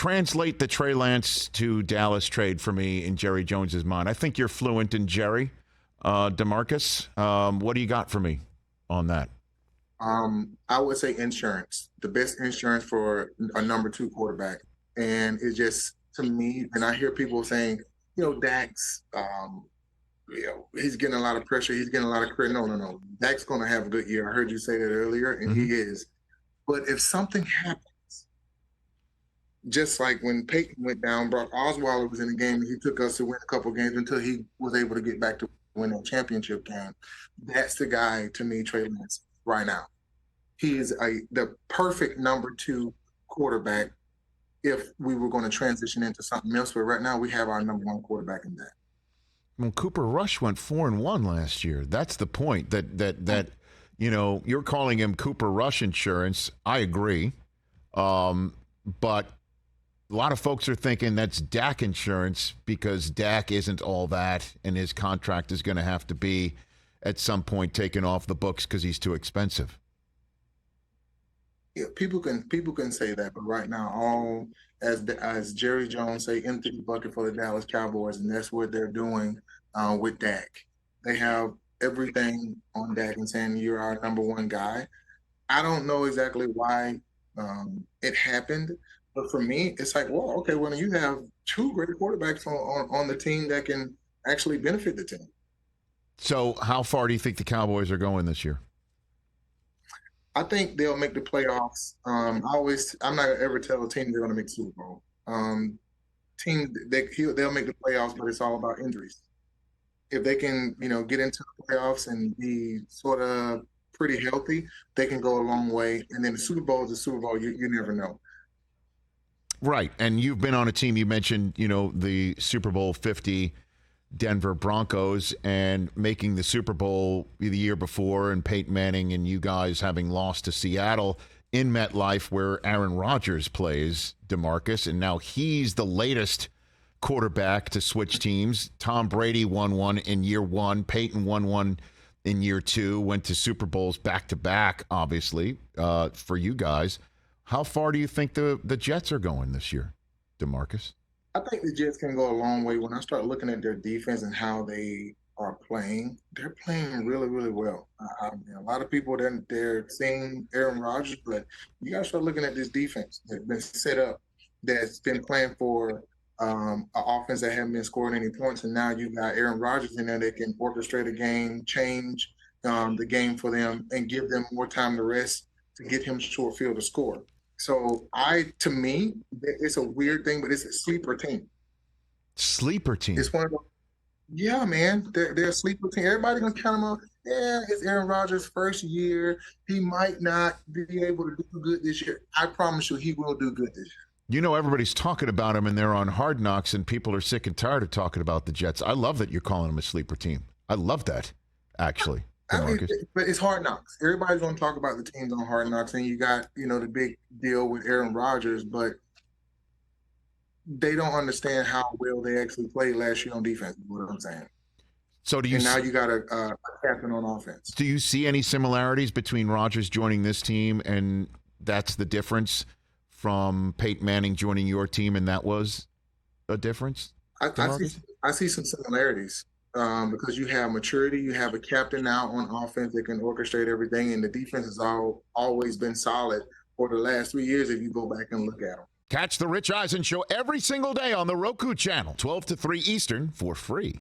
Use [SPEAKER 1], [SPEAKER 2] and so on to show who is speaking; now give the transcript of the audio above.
[SPEAKER 1] translate the Trey Lance to Dallas trade for me in Jerry Jones's mind. I think you're fluent in Jerry. Demarcus, what do you got for me on that?
[SPEAKER 2] I would say insurance, the best insurance for a number 2 quarterback. And it's just, to me, and I hear people saying, Dak's, he's getting a lot of pressure. He's getting a lot of credit. No. Dak's going to have a good year. I heard you say that earlier, and he is. But if something happens, just like when Peyton went down, Brock Osweiler was in the game, and he took us to win a couple games until he was able to get back to win that championship game. That's the guy, to me, Trey Lance, right now. He is the perfect number 2 quarterback if we were going to transition into something else. But right now, we have our number 1 quarterback in that.
[SPEAKER 1] Well, Cooper Rush went 4-1 last year. That's the point. That you're calling him Cooper Rush insurance. I agree, but a lot of folks are thinking that's Dak insurance because Dak isn't all that, and his contract is going to have to be at some point taken off the books because he's too expensive.
[SPEAKER 2] Yeah, people can say that, but right now, all as Jerry Jones say, empty the bucket for the Dallas Cowboys, and that's what they're doing with Dak. They have everything on Dak and saying you're our number 1 guy. I don't know exactly why it happened, but for me, it's like, well, okay, well, you have 2 great quarterbacks on the team that can actually benefit the team.
[SPEAKER 1] So, how far do you think the Cowboys are going this year?
[SPEAKER 2] I think they'll make the playoffs. I'm not gonna ever tell a team they're gonna make the Super Bowl. They'll make the playoffs, but it's all about injuries. If they can, get into the playoffs and be sort of pretty healthy, they can go a long way. And then the Super Bowl is the Super Bowl. You never know.
[SPEAKER 1] Right, and you've been on a team. You mentioned, the Super Bowl 50 Denver Broncos and making the Super Bowl the year before, and Peyton Manning and you guys having lost to Seattle in MetLife where Aaron Rodgers plays, Demarcus, and now he's the latest quarterback to switch teams. Tom Brady won one in year 1. Peyton won one in year 2, went to Super Bowls back-to-back, obviously, for you guys. How far do you think the Jets are going this year, Demarcus?
[SPEAKER 2] I think the Jets can go a long way. When I start looking at their defense and how they are playing, they're playing really, really well. A lot of people, they're seeing Aaron Rodgers, but you got to start looking at this defense that's been set up, that's been playing for an offense that haven't been scoring any points, and now you got Aaron Rodgers in there that can orchestrate a game, change the game for them, and give them more time to rest to get him short field to score. So to me, it's a weird thing, but it's a sleeper team.
[SPEAKER 1] Sleeper team.
[SPEAKER 2] It's one of those. Yeah, man, they're a sleeper team. Everybody's gonna count them out. Yeah, it's Aaron Rodgers' first year. He might not be able to do good this year. I promise you, he will do good this year.
[SPEAKER 1] Everybody's talking about him, and they're on Hard Knocks, and people are sick and tired of talking about the Jets. I love that you're calling them a sleeper team. I love that, actually.
[SPEAKER 2] But it's Hard Knocks. Everybody's going to talk about the teams on Hard Knocks, and you got, the big deal with Aaron Rodgers, but they don't understand how well they actually played last year on defense, is what I'm saying.
[SPEAKER 1] So
[SPEAKER 2] now you got a captain on offense.
[SPEAKER 1] Do you see any similarities between Rodgers joining this team, and that's the difference from Peyton Manning joining your team, and that was a difference?
[SPEAKER 2] I see some similarities. Because you have maturity, you have a captain now on offense that can orchestrate everything, and the defense has always been solid for the last 3 years if you go back and look at them.
[SPEAKER 1] Catch the Rich Eisen Show every single day on the Roku channel, 12 to 3 Eastern, for free.